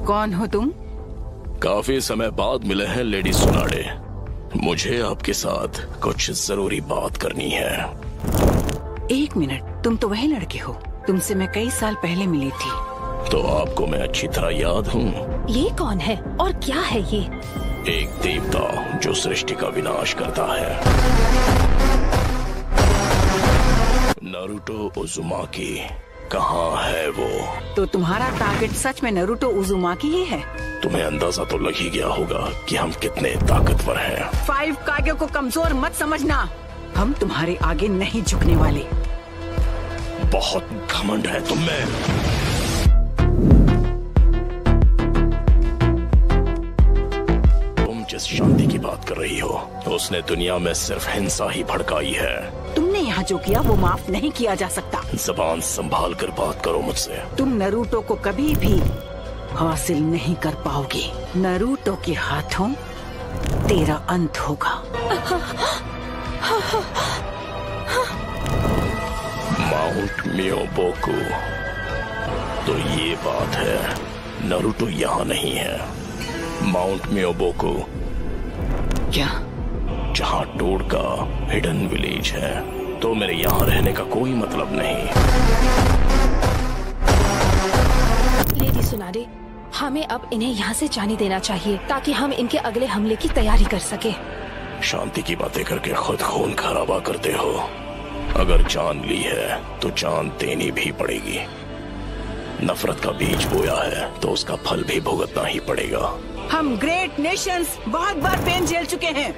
कौन हो तुम? काफी समय बाद मिले हैं लेडी सुनाडे। मुझे आपके साथ कुछ जरूरी बात करनी है। एक मिनट, तुम तो वही लड़के हो, तुमसे मैं कई साल पहले मिली थी। तो आपको मैं अच्छी तरह याद हूँ। ये कौन है और क्या है ये? एक देवता जो सृष्टि का विनाश करता है। नारुतो उज़ुमाकी कहाँ है वो? तो तुम्हारा टारगेट सच में नारुतो उज़ुमाकी ही है? तुम्हें अंदाजा तो लग ही गया होगा कि हम कितने ताकतवर हैं। 5 कागे को कमजोर मत समझना, हम तुम्हारे आगे नहीं झुकने वाले। बहुत घमंड है तुम में। तुम जिस शांति की बात कर रही हो, उसने दुनिया में सिर्फ हिंसा ही भड़काई है। तुमने यहाँ जो किया वो माफ नहीं किया जा सकता। जबान संभाल कर बात करो मुझसे। तुम नारुतो को कभी भी हासिल नहीं कर पाओगे। नारुतो के हाथों तेरा अंत होगा। माउंट मियोबोकू, तो ये बात है, नारुतो यहाँ नहीं है। माउंट मियोबोकू क्या? जहाँ टोड का हिडन विलेज है, तो मेरे यहाँ रहने का कोई मतलब नहीं। लेडी सुनाडे, हमें अब इन्हें यहाँ से जाने देना चाहिए ताकि हम इनके अगले हमले की तैयारी कर सके। शांति की बातें करके खुद खून खराबा करते हो। अगर जान ली है तो जान देनी भी पड़ेगी। नफरत का बीज बोया है तो उसका फल भी भुगतना ही पड़ेगा। हम ग्रेट नेशंस बहुत बार पेन झेल चुके हैं।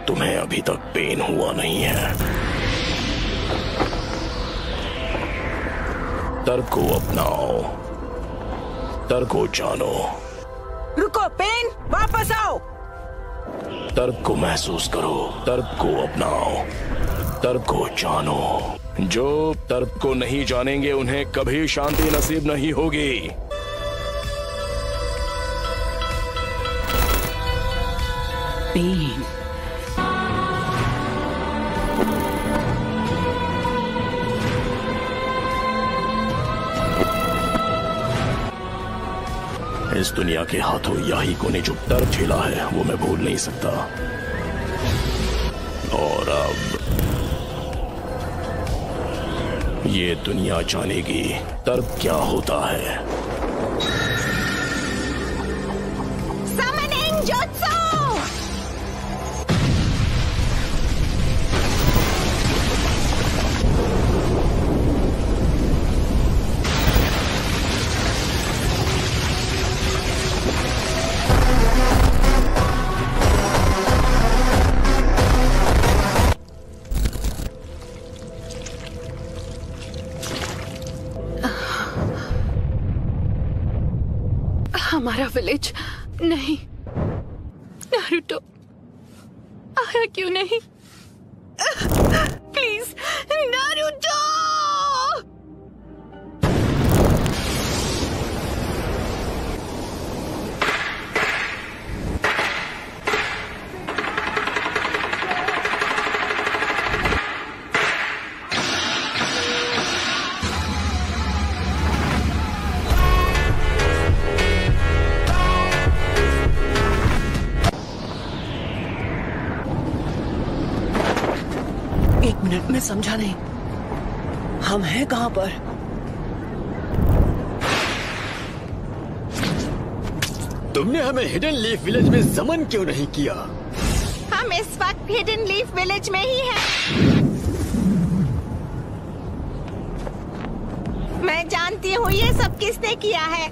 तुम्हें अभी तक पेन हुआ नहीं है। तर्क को अपनाओ, तर्क को जानो। रुको पेन, वापस आओ। तर्क को महसूस करो, तर्क को अपनाओ, तर्क को जानो। जो तर्क को नहीं जानेंगे उन्हें कभी शांति नसीब नहीं होगी। पेन, इस दुनिया के हाथों याहिको ने जो दर्द झेला है वो मैं भूल नहीं सकता। और अब ये दुनिया जानेगी दर्द क्या होता है। Summoning Jutsu! हमारा विलेज नहीं। नारुतो आया क्यों नहीं? Please Naruto! मैं समझा नहीं, हम हैं कहां पर? तुमने हमें हिडन लीफ विलेज में समन क्यों नहीं किया? हम इस वक्त हिडन लीफ विलेज में ही हैं। मैं जानती हूँ ये सब किसने किया है।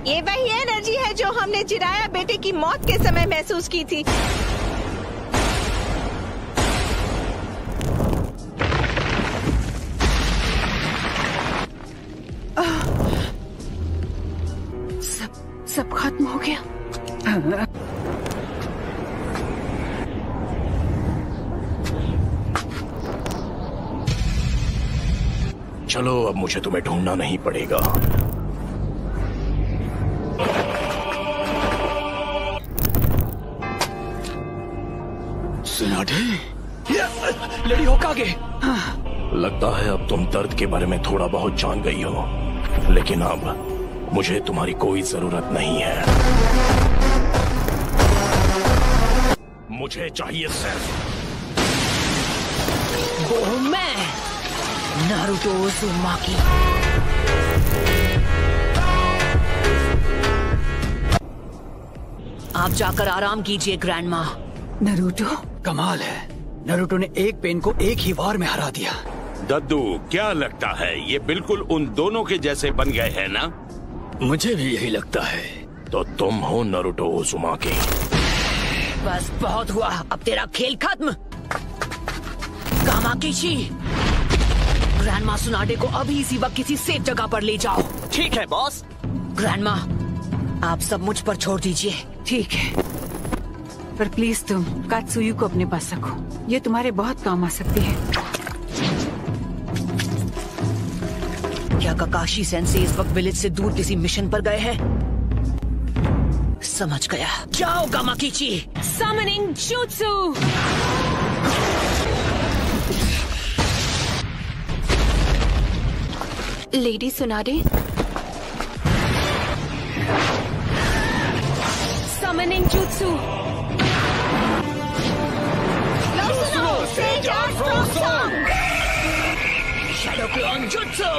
ये वही एनर्जी है जो हमने जिराया बेटे की मौत के समय महसूस की थी। सब खत्म हो गया। चलो अब मुझे तुम्हें ढूंढना नहीं पड़ेगा। सुनाडे, लेडी होकागे। लगता है अब तुम दर्द के बारे में थोड़ा बहुत जान गई हो, लेकिन अब मुझे तुम्हारी कोई जरूरत नहीं है। मुझे चाहिए सिर्फ वो मैं, नारुतो उज़ुमाकी। आप जाकर आराम कीजिए ग्रैंडमा। नारुतो कमाल है, नारुतो ने एक पेन को एक ही वार में हरा दिया। दद्दू, क्या लगता है ये बिल्कुल उन दोनों के जैसे बन गए हैं ना? मुझे भी यही लगता है। तो तुम हो नारुतो उज़ुमाकी। बस बहुत हुआ, अब तेरा खेल खत्म। कामाकीशी, ग्रैंडमा सुनाडे को अभी इसी वक्त किसी सेफ जगह पर ले जाओ। ठीक है बॉस। ग्रैंडमा, आप सब मुझ पर छोड़ दीजिए। ठीक है, पर प्लीज तुम कात्सुयु को अपने पास रखो, ये तुम्हारे बहुत काम आ सकती है। क्या काकाशी सेंसे इस वक्त विलेज से दूर किसी मिशन पर गए हैं? समझ गया, जाओ Kamakichi. Summoning jutsu. Lady Tsunade, summoning jutsu. Shadow clone jutsu.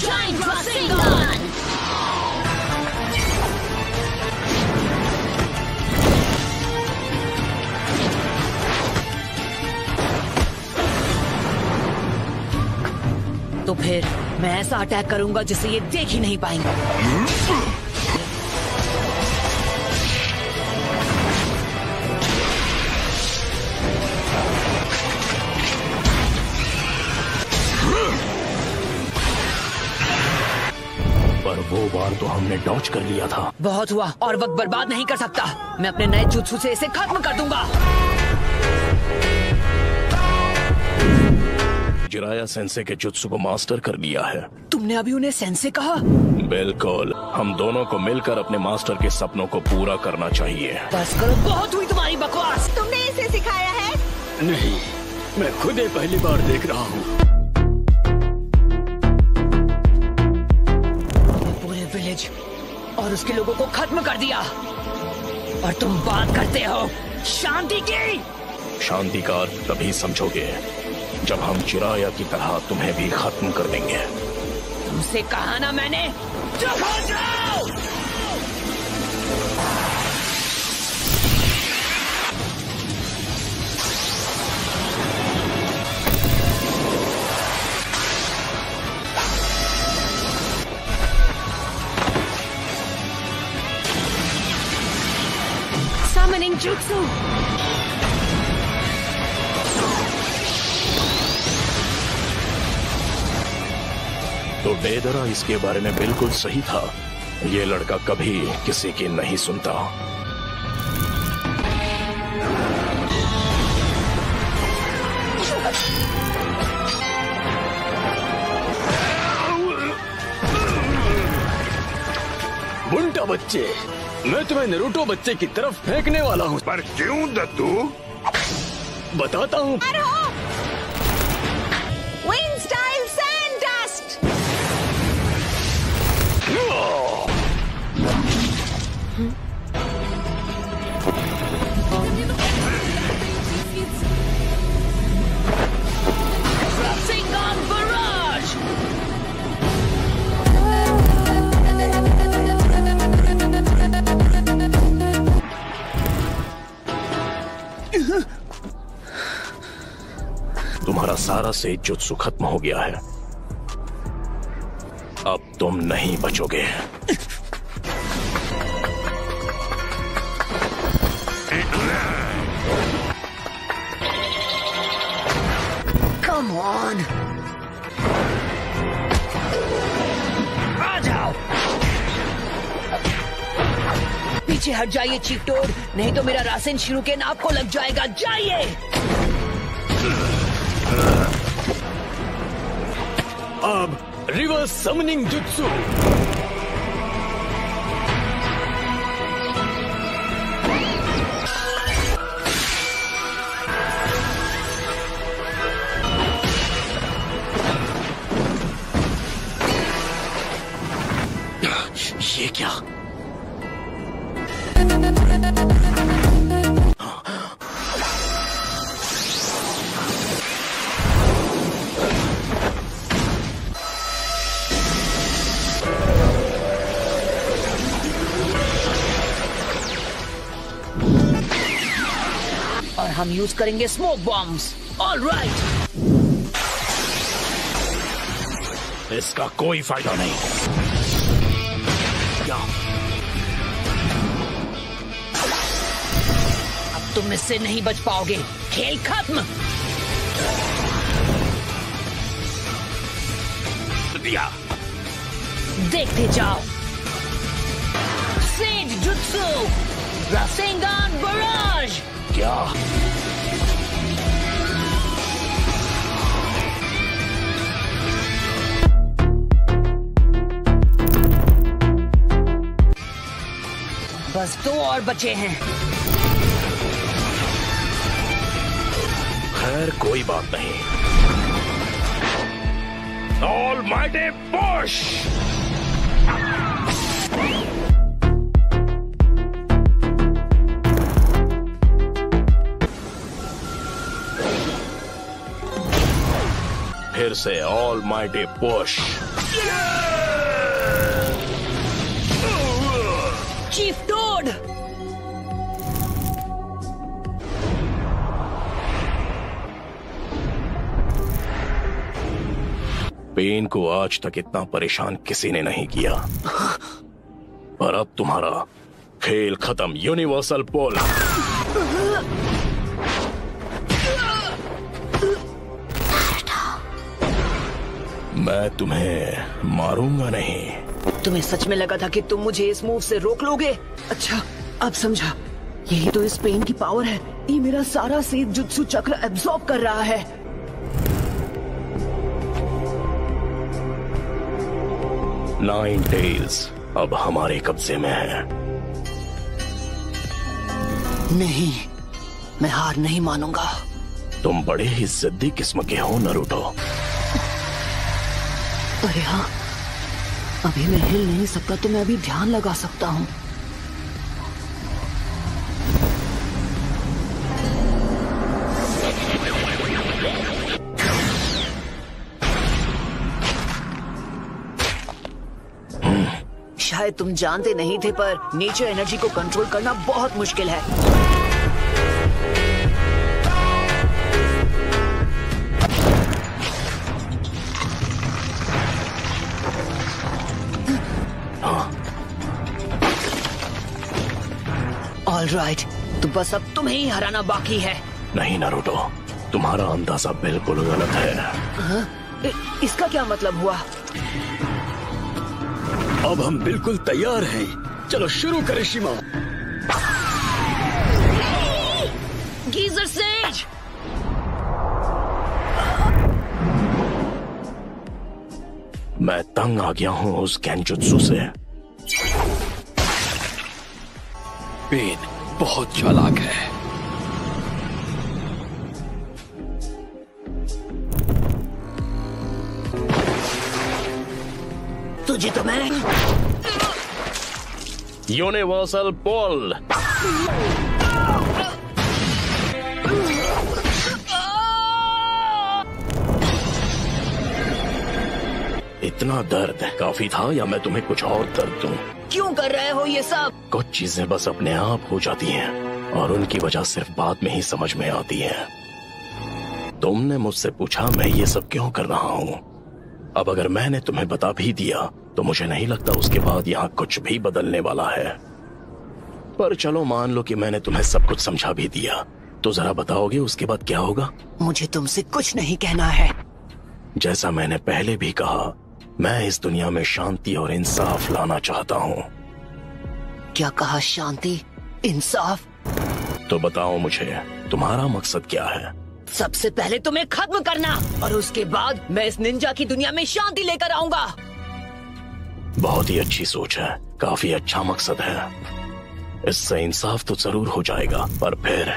Giant Rasengan! तो फिर मैं ऐसा अटैक करूंगा जिसे ये देख ही नहीं पाएंगे। पर वो वार तो हमने डॉज कर लिया था। बहुत हुआ, और वक्त बर्बाद नहीं कर सकता। मैं अपने नए जुत्सु से इसे खत्म कर दूंगा। जिराया सेंसे के जुत्सु को मास्टर कर लिया है। तुमने अभी उन्हें सेंसे कहा? बिल्कुल, हम दोनों को मिलकर अपने मास्टर के सपनों को पूरा करना चाहिए। बस करो, बहुत हुई तुम्हारी बकवास। तुमने इसे सिखाया है? नहीं, मैं खुद ही पहली बार देख रहा हूँ। पूरे विलेज और उसके लोगों को खत्म कर दिया, और तुम बात करते हो शांति की। शांति का अर्थ तभी समझोगे जब हम चिराया की तरह तुम्हें भी खत्म कर देंगे। तुमसे कहा ना मैंने, चुप हो जाओ। Summoning Jutsu. तो डेदरा इसके बारे में बिल्कुल सही था। ये लड़का कभी किसी की नहीं सुनता। बुंटा बच्चे, मैं तुम्हें नारुतो बच्चे की तरफ फेंकने वाला हूँ। पर क्यों दद्दू? बताता हूँ। Wind style sand dust. Rasengan Barrage. तुम्हारा सारा सेज जुत्सु खत्म हो गया है। अब तुम नहीं बचोगे। Come on. आ जाओ। पीछे हट जाइए चीटोड, नहीं तो मेरा रासेन शिरुकेन आपको लग जाएगा। जाइए। अब रिवर्स समनिंग जुत्सु। और हम यूज करेंगे स्मोक बॉम्ब्स। ऑलराइट। इसका कोई फायदा नहीं। क्या? अब तुम इससे नहीं बच पाओगे। खेल खत्म। दिया। देखते जाओ। Sage jutsu, Rasengan barrage. क्या? बस 2 और बचे हैं। खैर कोई बात नहीं। Almighty push. फिर से almighty push. Chief toad. Pen को आज तक इतना परेशान किसी ने नहीं किया, पर अब तुम्हारा खेल खत्म। यूनिवर्सल पोल। मैं तुम्हें मारूंगा नहीं। तुम्हें सच में लगा था कि तुम मुझे इस मूव से रोक लोगे? अच्छा, अब समझा। यही तो इस पेन की पावर है। ये मेरा सारा सेज जुत्सु चक्र एब्जॉर्ब कर रहा है। नाइन टेल्स अब हमारे कब्जे में है। नहीं, मैं हार नहीं मानूंगा। तुम बड़े ही जिद्दी किस्म के हो नरूटो। अरे हाँ, अभी मैं हिल नहीं सकता तो मैं अभी ध्यान लगा सकता हूँ। शायद तुम जानते नहीं थे, पर नेचर एनर्जी को कंट्रोल करना बहुत मुश्किल है। ऑलराइट, तो बस अब तुम्हें ही हराना बाकी है। नहीं नारुतो, तुम्हारा अंदाजा बिल्कुल गलत है। इसका क्या मतलब हुआ? अब हम बिल्कुल तैयार हैं। चलो शुरू करें शिमा। Geyser says. मैं तंग आ गया हूँ उस गेंजुत्सु से। पेन बहुत चालाक है। तुझे तो मैं यूनिवर्सल पोल। इतना दर्द काफी था या मैं तुम्हें कुछ और दर्द दूं? क्यों कर रहे हो ये सब? कुछ चीजें बस अपने आप हो जाती हैं और उनकी वजह सिर्फ बाद में ही समझ में आती है। तुमने मुझसे पूछा मैं ये सब क्यों कर रहा हूँ। अब अगर मैंने तुम्हें बता भी दिया तो मुझे नहीं लगता उसके बाद यहाँ कुछ भी बदलने वाला है। पर चलो मान लो कि मैंने तुम्हें सब कुछ समझा भी दिया, तो जरा बताओगे उसके बाद क्या होगा? मुझे तुमसे कुछ नहीं कहना है। जैसा मैंने पहले भी कहा, मैं इस दुनिया में शांति और इंसाफ लाना चाहता हूँ। क्या कहा? शांति, इंसाफ? तो बताओ मुझे तुम्हारा मकसद क्या है? सबसे पहले तुम्हें खत्म करना और उसके बाद मैं इस निंजा की दुनिया में शांति लेकर आऊंगा। बहुत ही अच्छी सोच है, काफी अच्छा मकसद है। इससे इंसाफ तो जरूर हो जाएगा, पर फिर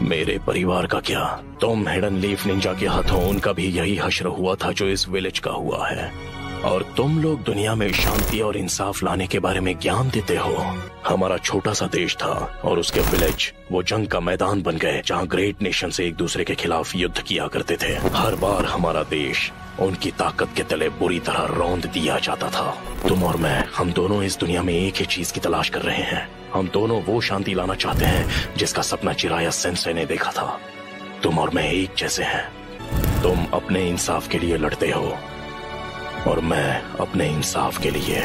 मेरे परिवार का क्या? तुम हिडन लीफ निंजा के हाथों उनका भी यही हश्र हुआ था जो इस विलेज का हुआ है, और तुम लोग दुनिया में शांति और इंसाफ लाने के बारे में ज्ञान देते हो। हमारा छोटा सा देश था और उसके विलेज वो जंग का मैदान बन गए जहाँ ग्रेट नेशन से एक दूसरे के खिलाफ युद्ध किया करते थे। हर बार हमारा देश उनकी ताकत के तले बुरी तरह रौंद दिया जाता था। तुम और मैं, हम दोनों इस दुनिया में एक ही चीज की तलाश कर रहे हैं। हम दोनों वो शांति लाना चाहते हैं जिसका सपना चिराया सेंसेई ने देखा था। तुम और मैं एक जैसे हैं। तुम अपने इंसाफ के लिए लड़ते हो और मैं अपने इंसाफ के लिए।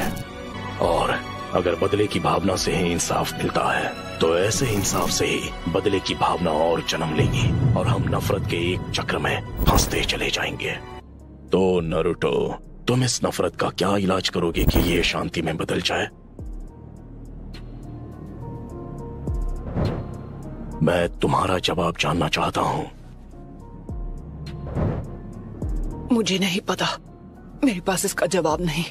और अगर बदले की भावना से ही इंसाफ मिलता है तो ऐसे इंसाफ से ही बदले की भावना और जन्म लेगी और हम नफरत के एक चक्र में फंसते चले जाएंगे। तो नारुतो, तुम इस नफरत का क्या इलाज करोगे कि ये शांति में बदल जाए? मैं तुम्हारा जवाब जानना चाहता हूं। मुझे नहीं पता, मेरे पास इसका जवाब नहीं।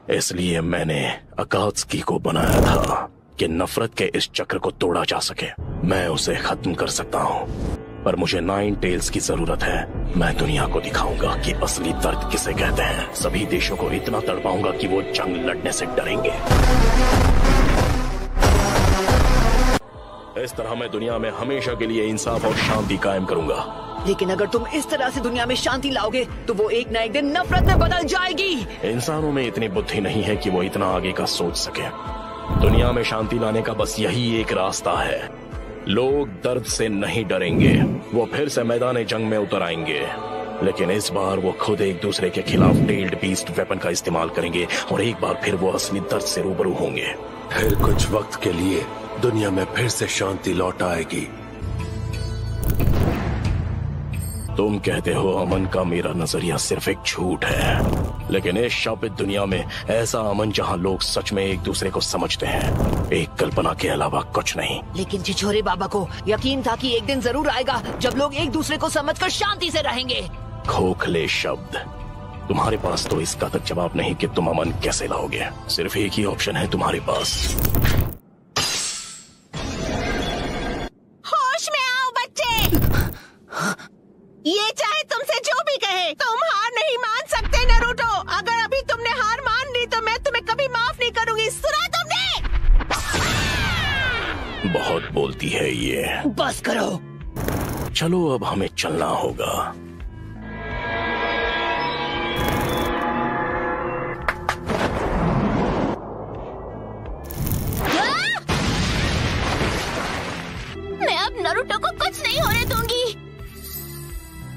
इसलिए मैंने अकात्सुकी को बनाया था कि नफरत के इस चक्र को तोड़ा जा सके। मैं उसे खत्म कर सकता हूँ, पर मुझे 9 टेल्स की जरूरत है। मैं दुनिया को दिखाऊंगा कि असली दर्द किसे कहते हैं। सभी देशों को इतना तड़पाऊंगा कि वो जंग लड़ने से डरेंगे। इस तरह मैं दुनिया में हमेशा के लिए इंसाफ और शांति कायम करूंगा। लेकिन अगर तुम इस तरह से दुनिया में शांति लाओगे तो वो एक ना एक दिन नफरत में बदल जाएगी। इंसानों में इतनी बुद्धि नहीं है कि वो इतना आगे का सोच सके। दुनिया में शांति लाने का बस यही एक रास्ता है। लोग दर्द से नहीं डरेंगे, वो फिर से मैदान जंग में उतर आएंगे। लेकिन इस बार वो खुद एक दूसरे के खिलाफ टेल्ड बीस्ट वेपन का इस्तेमाल करेंगे और एक बार फिर वो असली दर्द से रूबरू होंगे। फिर कुछ वक्त के लिए दुनिया में फिर से शांति लौट आएगी। तुम कहते हो अमन का मेरा नजरिया सिर्फ एक झूठ है, लेकिन इस शापित दुनिया में ऐसा अमन जहां लोग सच में एक दूसरे को समझते हैं, एक कल्पना के अलावा कुछ नहीं। लेकिन छिछोरे बाबा को यकीन था कि एक दिन जरूर आएगा जब लोग एक दूसरे को समझकर शांति से रहेंगे। खोखले शब्द। तुम्हारे पास तो इसका तक जवाब नहीं कि तुम अमन कैसे लाओगे। सिर्फ एक ही ऑप्शन है तुम्हारे पास। होश में आओ बच्चे। ये चाहे तुमसे जो भी कहे, तुम हार नहीं मान सकते नारुतो। अगर अभी तुमने हार मान ली तो मैं तुम्हें कभी माफ नहीं करूंगी। सुना तुमने? बहुत बोलती है ये। बस करो। चलो अब हमें चलना होगा। मैं अब नारुतो को कुछ नहीं होने दूंगी।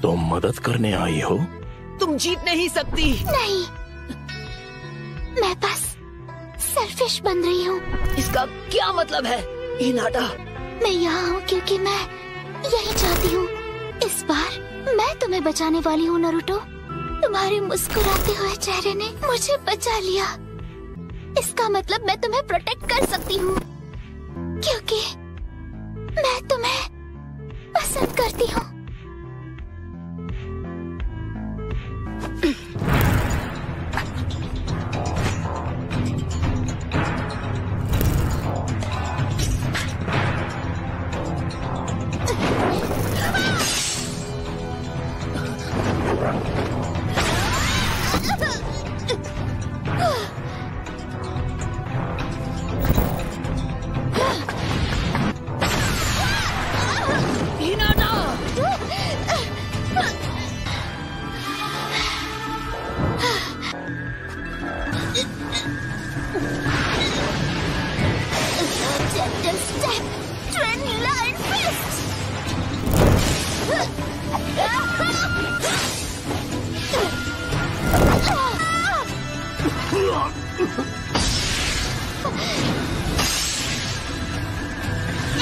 तुम मदद करने आई हो? तुम जीत नहीं सकती। नहीं, मैं बस सेल्फिश बन रही हूँ। इसका क्या मतलब है हिनाटा? मैं यहाँ हूँ क्योंकि मैं यही चाहती हूँ। इस बार मैं तुम्हें बचाने वाली हूँ नारुतो। तुम्हारे मुस्कुराते हुए चेहरे ने मुझे बचा लिया। इसका मतलब मैं तुम्हें प्रोटेक्ट कर सकती हूँ क्योंकि मैं तुम्हें पसंद करती हूँ।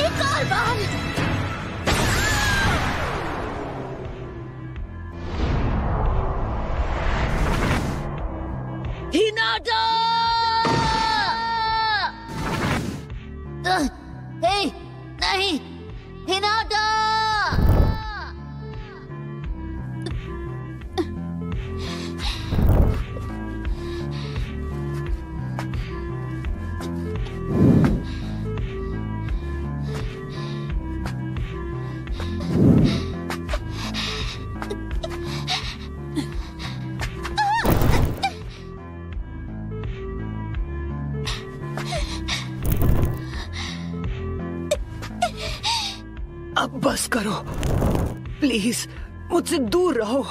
एक और बार। हिनाटा! नहीं, हिनाटा! अब बस करो प्लीज, मुझसे दूर रहो।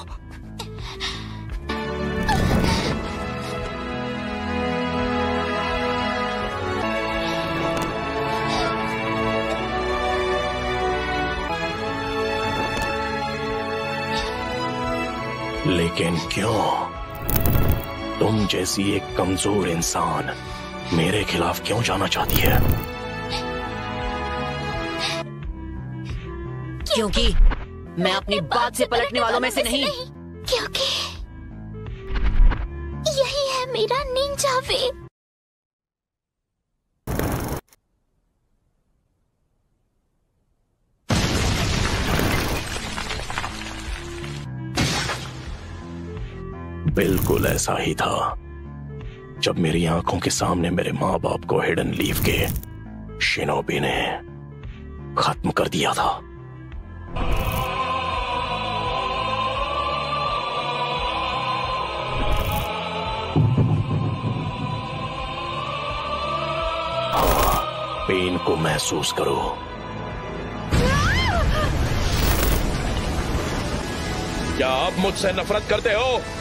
लेकिन क्यों? तुम जैसी एक कमजोर इंसान मेरे खिलाफ क्यों जाना चाहती है? क्योंकि मैं अपनी बात से पलटने वालों में से नहीं। क्योंकि यही है मेरा निंजा वे। बिल्कुल ऐसा ही था जब मेरी आंखों के सामने मेरे माँ बाप को हिडन लीफ के शिनोबी ने खत्म कर दिया था। हाँ, पेन को महसूस करो। क्या आप मुझसे नफरत करते हो?